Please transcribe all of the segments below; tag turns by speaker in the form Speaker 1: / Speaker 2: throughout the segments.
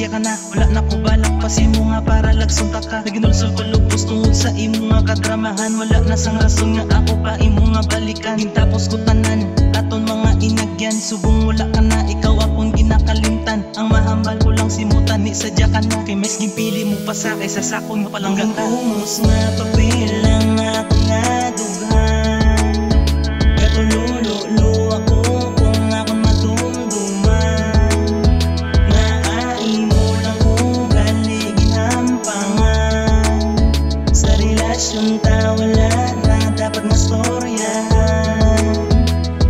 Speaker 1: siya ka na, wala na ko balak pasimo nga para lagsunta ka. Naginulsol ko lubos tungod sa imo nga kadramahan. Wala na sang rason nga ako pa imo nga balikan. Gintapos ko tanan, aton mga inagyan. Subong wala ka na, ikaw akong ginakalimtan. Ang mahambal ko lang simutan, ni sadya ka na. Kay mas gimpili mo pa sa kaysa sakon nga palanggang ka.
Speaker 2: Humos nga papel lang ako nga dughan. Katulululo ako kung akong madumduman. Naay mo lang ko galigin hampangan. Sa relasyon ta wala na dapat mastoryahan.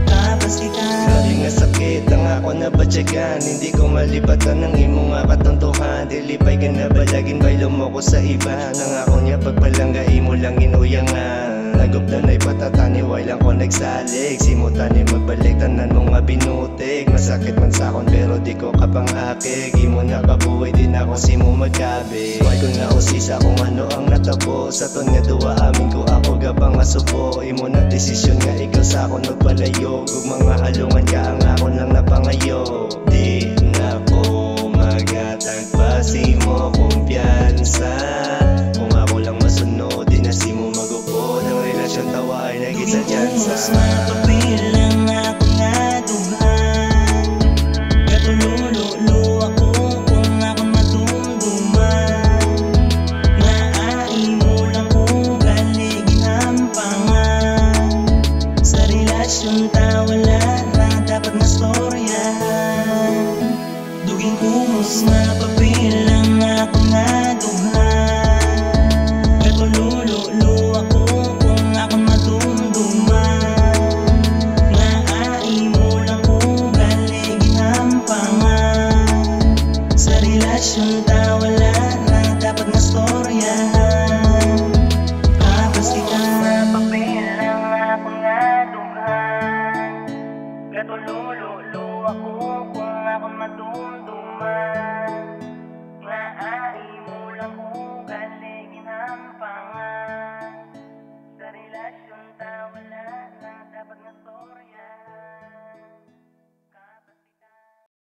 Speaker 2: Tapos kita
Speaker 3: grabe nga sakit ang ako nabatyagan. Hindi ko malibatan ng imo nga katontohan. Dilipay ka na balagin baylo mo ko sa iba. Nang ako niya pagpalangga imo lang inuyangan. Naguplan ay patatani way lang ko nagsalig. Simutan ni magbalik tanan mo nga binutig. Masakit man sa akon pero di ko kapangakig. Imo nakabuhay din ako simo magkabi. Why ko nga usisa kung ano ang natabo. Sa ton nga duwa amin ko ako gabang masubo. Imo na desisyon nga ikaw sa akon magpalayo. Kung mga halungan ka ang akon lang napangayo. Di na ko magatagpa simo kumpiyansa. Kung ako lang masunod di na simo magupo. Ng relasyon tawa ay nagisa dyansa.
Speaker 2: humos nga papel lang ako nga dughan. Katulululo ako kung akong madumduman. Naay mo lang ko galigin hampangan. Sa relasyon ta wala na dapat mastoryahan. Duging humos nga papel lang ako nga dughan. Katulululo ako kung akong madumduman. Naay mo lang ko galigin hampangan. Sa relasyon ta wala na dapat mastoryahan.